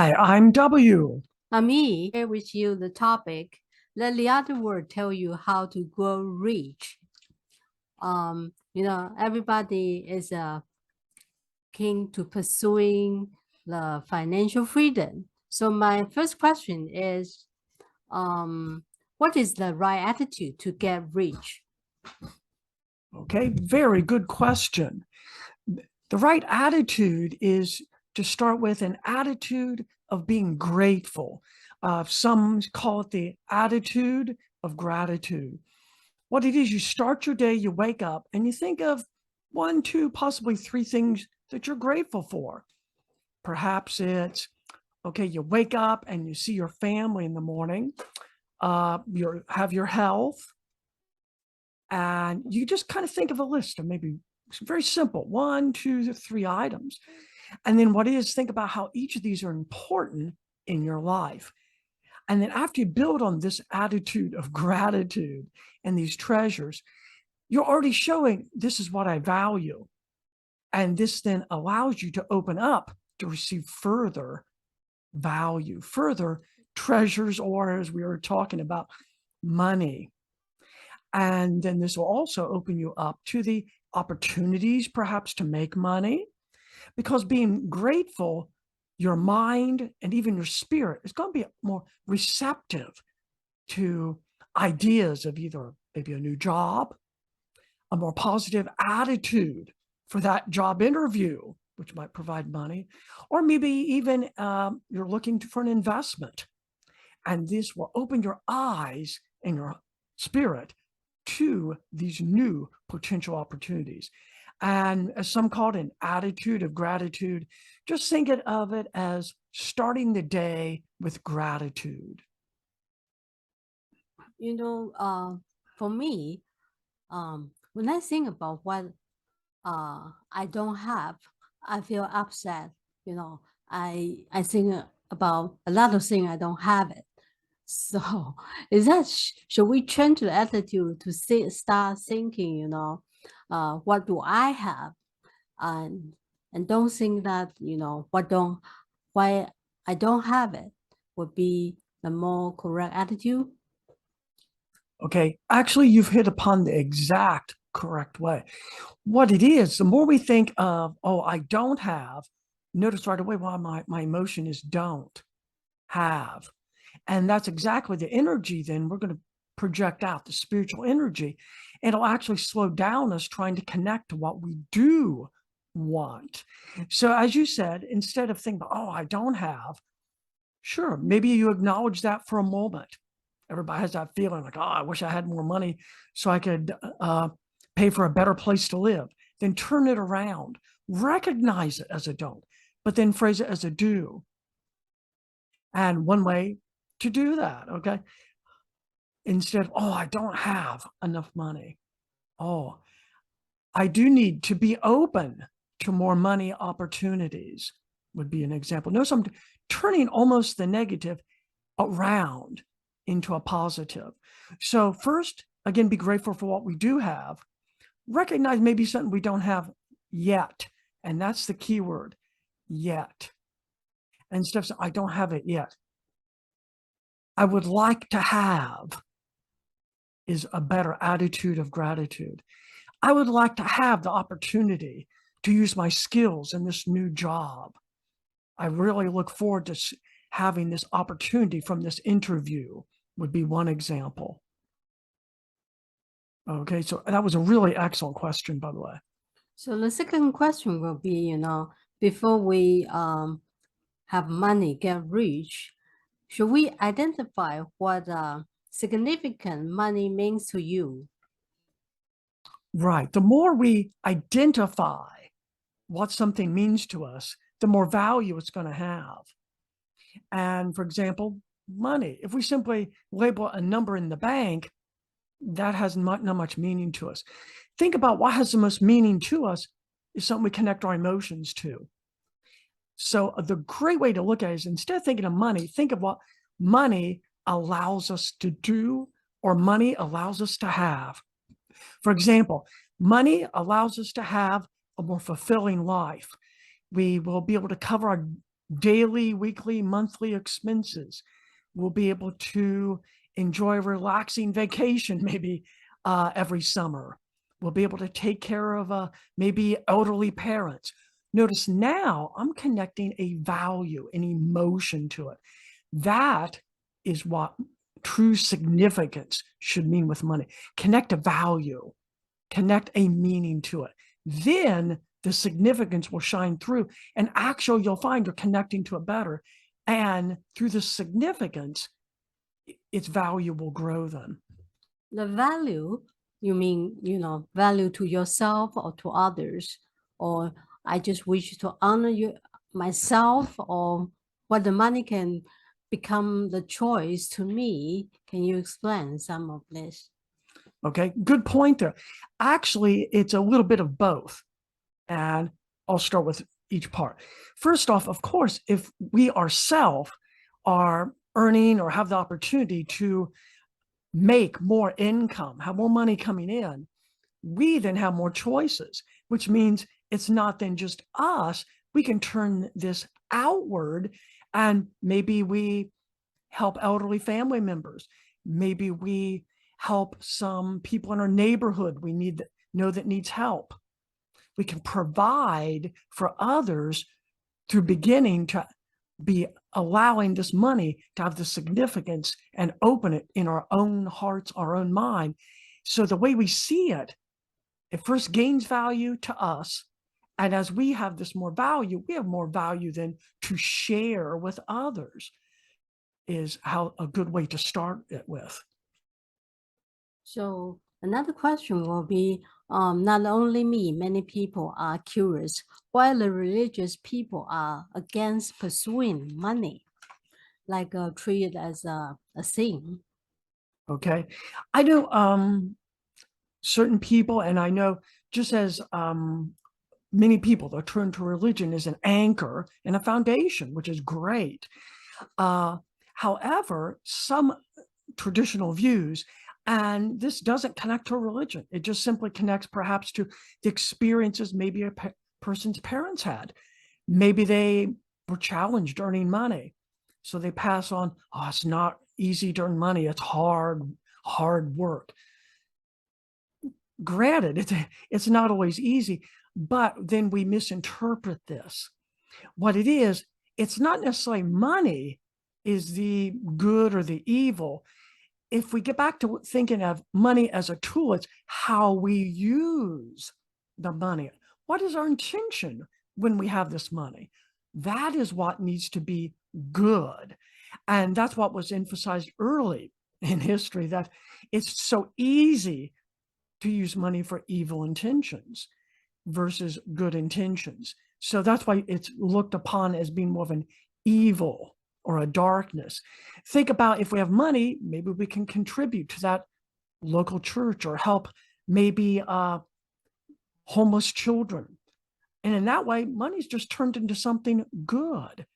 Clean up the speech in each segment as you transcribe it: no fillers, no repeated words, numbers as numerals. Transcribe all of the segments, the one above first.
Hi, I'm W. I'm E. Share with you the topic. Let the other word tell you how to grow rich. Everybody is keen to pursuing the financial freedom. So my first question is, what is the right attitude to get rich? Okay, very good question. The right attitude is to start with an attitude of being grateful. Some call it the attitude of gratitude. What it is, you start your day, you wake up, and you think of 1, 2, possibly 3 things that you're grateful for. Perhaps it's, okay, you wake up and you see your family in the morning, you have your health, and you just kind of think of a list of maybe very simple 1, 2, 3 items. And then what is, think about how each of these are important in your life. And then after you build on this attitude of gratitude and these treasures, you're already showing this is what I value. And this then allows you to open up to receive further value, further treasures, or as we were talking about, money. And then this will also open you up to the opportunities perhaps to make money, because being grateful, your mind and even your spirit is going to be more receptive to ideas of either maybe a new job, a more positive attitude for that job interview, which might provide money, or maybe even you're looking for an investment. And this will open your eyes and your spirit to these new potential opportunities. And as some call it, an attitude of gratitude, just think of it as starting the day with gratitude. For me, when I think about what I don't have, I feel upset. I think about a lot of things I don't have it. So should we change the attitude to start thinking, what do I have? And don't think that, why I don't have it would be the more correct attitude. Okay, actually, you've hit upon the exact correct way. What it is, the more we think of, oh, I don't have, notice right away why my emotion is don't have. And that's exactly the energy then we're going to project out, the spiritual energy. It'll actually slow down us trying to connect to what we do want. So as you said, instead of thinking, oh, I don't have, sure, maybe you acknowledge that for a moment. Everybody has that feeling like, oh, I wish I had more money so I could pay for a better place to live. Then turn it around, recognize it as a don't, but then phrase it as a do. And one way to do that, okay, instead of, oh, I don't have enough money. Oh, I do need to be open to more money opportunities would be an example. Notice I'm turning almost the negative around into a positive. So first, again, be grateful for what we do have. Recognize maybe something we don't have yet. And that's the key word, yet. And instead of saying, I don't have it yet, I would like to have is a better attitude of gratitude. I would like to have the opportunity to use my skills in this new job. I really look forward to having this opportunity from this interview would be one example. Okay, so that was a really excellent question, by the way. So the second question will be, before we have money get rich, should we identify what significant money means to you? Right. The more we identify what something means to us, the more value it's going to have. And for example, money, if we simply label a number in the bank, that has not much meaning to us. Think about what has the most meaning to us is something we connect our emotions to. So the great way to look at it is, instead of thinking of money, think of what money allows us to do or money allows us to have. For example, money allows us to have a more fulfilling life. We will be able to cover our daily, weekly, monthly expenses. We'll be able to enjoy a relaxing vacation, maybe every summer. We'll be able to take care of maybe elderly parents. Notice now I'm connecting a value, an emotion to it. That is what true significance should mean with money. Connect a value, connect a meaning to it. Then the significance will shine through, and actually you'll find you're connecting to it better. And through the significance, its value will grow then. The value, you mean, value to yourself or to others, or I just wish to honor myself, or what the money can become the choice to me. Can you explain some of this? Okay, good point there. Actually, it's a little bit of both. And I'll start with each part. First off, of course, if we ourselves are earning or have the opportunity to make more income, have more money coming in, we then have more choices, which means it's not then just us. We can turn this outward, and maybe we help elderly family members. Maybe we help some people in our neighborhood we know that needs help. We can provide for others through beginning to be allowing this money to have the significance and open it in our own hearts, our own mind. So the way we see it, it first gains value to us. And as we have this more value, we have more value then to share with others, is how a good way to start it with. So another question will be, not only me, many people are curious why the religious people are against pursuing money, like treat it as a sin. Okay. I know certain people, and I know just as many people that turn to religion as an anchor and a foundation, which is great. However, some traditional views, and this doesn't connect to religion. It just simply connects perhaps to the experiences maybe a person's parents had. Maybe they were challenged earning money. So they pass on, oh, it's not easy to earn money. It's hard work. Granted, it's not always easy, but then we misinterpret this. What it is, it's not necessarily money is the good or the evil. If we get back to thinking of money as a tool, it's how we use the money. What is our intention when we have this money? That is what needs to be good. And that's what was emphasized early in history, that it's so easy to use money for evil intentions versus good intentions. So that's why it's looked upon as being more of an evil or a darkness. Think about if we have money, maybe we can contribute to that local church or help maybe homeless children. And in that way, money's just turned into something good.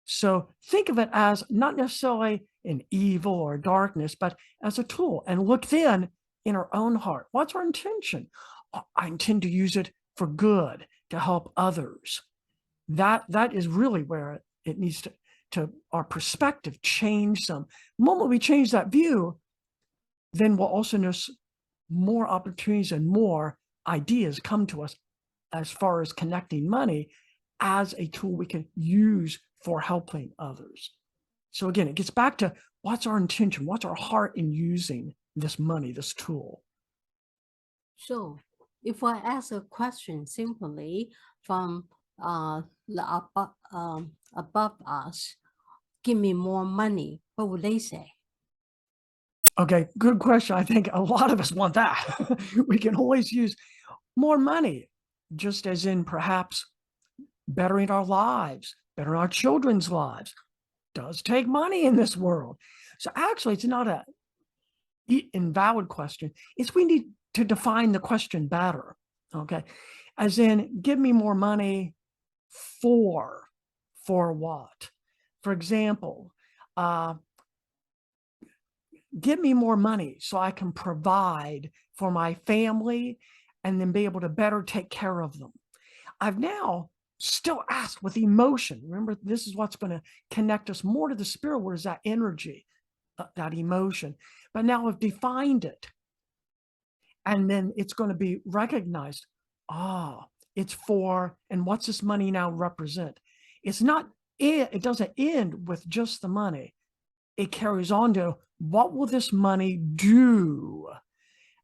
So think of it as not necessarily an evil or darkness, but as a tool. And look then in our own heart. What's our intention? I intend to use it for good, to help others. That is really where it needs to our perspective change some. The moment we change that view, then we'll also notice more opportunities and more ideas come to us as far as connecting money as a tool we can use for helping others. So again, it gets back to what's our intention? What's our heart in using this money, this tool? So if I ask a question simply from above us, give me more money, what would they say? Okay, good question. I think a lot of us want that. We can always use more money, just as in perhaps bettering our lives, bettering our children's lives. Does take money in this world. So actually, it's not a invalid question. It's we need to define the question better. Okay, as in, give me more money for what? For example, give me more money so I can provide for my family and then be able to better take care of them. I've now Still ask with emotion. Remember, this is what's going to connect us more to the spirit world, is that energy, that emotion. But now I've defined it. And then it's going to be recognized. It's for, and what's this money now represent? It's not, it doesn't end with just the money. It carries on to, what will this money do?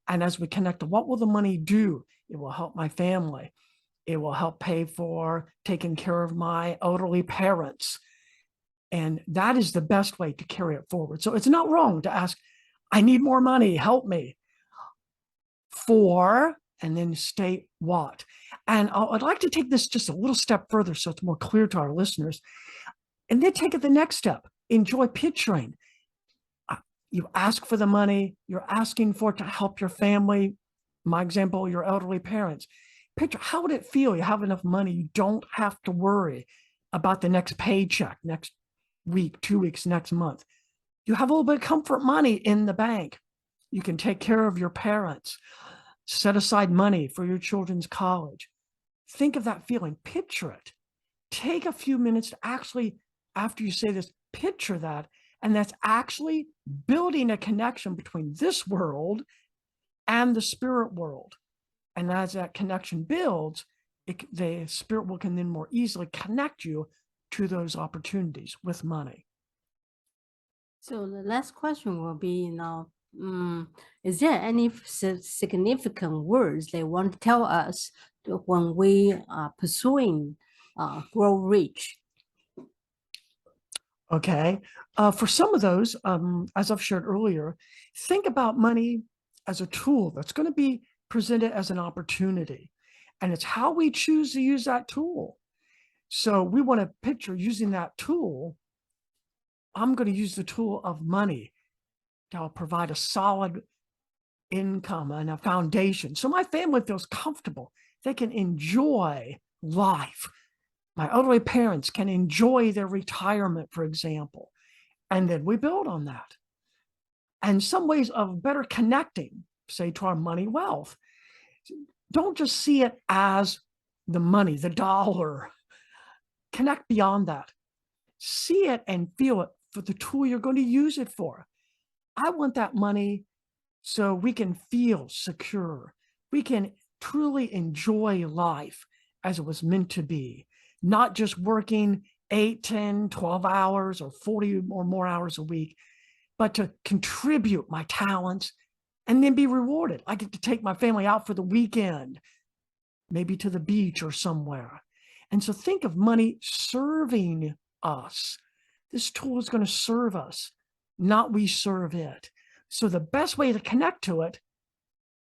And as we connect to what will the money do, it will help my family. It will help pay for taking care of my elderly parents. And that is the best way to carry it forward. So it's not wrong to ask, I need more money, help me. For, and then state what. And I'd like to take this just a little step further so it's more clear to our listeners. And then take it the next step. Enjoy picturing. You ask for the money, you're asking for it to help your family. My example, your elderly parents. Picture, how would it feel? You have enough money, you don't have to worry about the next paycheck, next week, 2 weeks, next month. You have a little bit of comfort money in the bank. You can take care of your parents. Set aside money for your children's college. Think of that feeling, picture it. Take a few minutes to actually, after you say this, picture that. And that's actually building a connection between this world and the spirit world. And as that connection builds, the spirit world can then more easily connect you to those opportunities with money. So the last question will be, is there any significant words they want to tell us when we are pursuing grow rich? Okay, for some of those, as I've shared earlier, think about money as a tool that's going to be presented as an opportunity. And it's how we choose to use that tool. So we want to picture using that tool. I'm going to use the tool of money to provide a solid income and a foundation. So my family feels comfortable. They can enjoy life. My elderly parents can enjoy their retirement, for example. And then we build on that. And some ways of better connecting, say, to our money wealth. Don't just see it as the money, the dollar. Connect beyond that. See it and feel it for the tool you're going to use it for. I want that money so we can feel secure. We can truly enjoy life as it was meant to be, not just working 8, 10, 12 hours or 40 or more hours a week, but to contribute my talents and then be rewarded. I get to take my family out for the weekend, maybe to the beach or somewhere. And so think of money serving us. This tool is going to serve us, not we serve it. So the best way to connect to it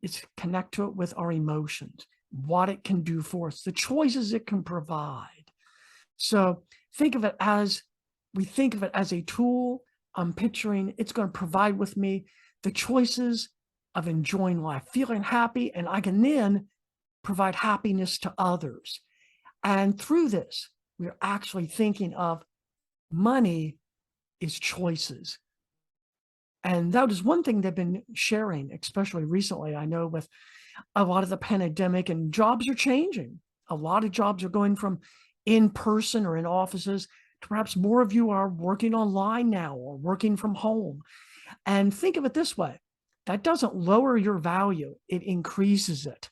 is to connect to it with our emotions, what it can do for us, the choices it can provide. So think of it as, we think of it as a tool. I'm picturing it's going to provide with me the choices of enjoying life, feeling happy, and I can then provide happiness to others. And through this, we're actually thinking of money is choices. And that is one thing they've been sharing, especially recently. I know with a lot of the pandemic, and jobs are changing. A lot of jobs are going from in person or in offices to perhaps more of you are working online now or working from home. And think of it this way. That doesn't lower your value. It increases it.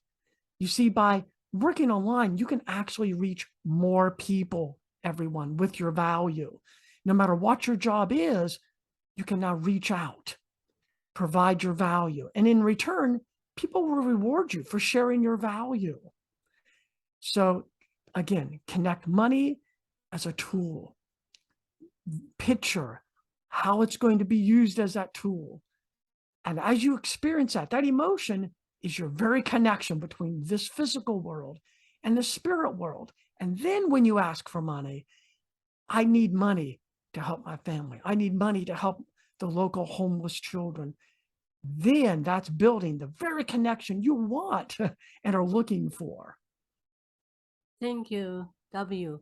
You see, by working online, you can actually reach more people, everyone, with your value. No matter what your job is, you can now reach out, provide your value. And in return, people will reward you for sharing your value. So again, connect money as a tool. Picture how it's going to be used as that tool. And as you experience that, that emotion is your very connection between this physical world and the spirit world. And then when you ask for money, I need money to help my family. I need money to help the local homeless children. Then that's building the very connection you want and are looking for. Thank you, W.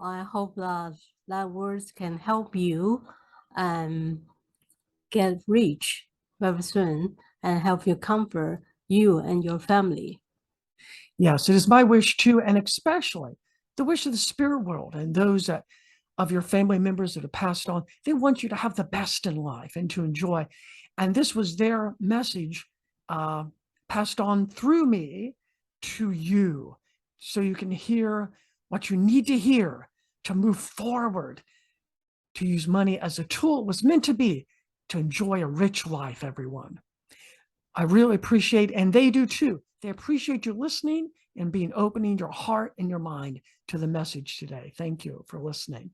I hope that words can help you get rich very soon and help you comfort you and your family. Yes, it is my wish too, and especially the wish of the spirit world and those that of your family members that have passed on. They want you to have the best in life and to enjoy. And this was their message passed on through me to you, so you can hear what you need to hear to move forward, to use money as a tool it was meant to be, to enjoy a rich life, everyone. I really appreciate, and they do too, they appreciate you listening and opening your heart and your mind to the message today. Thank you for listening.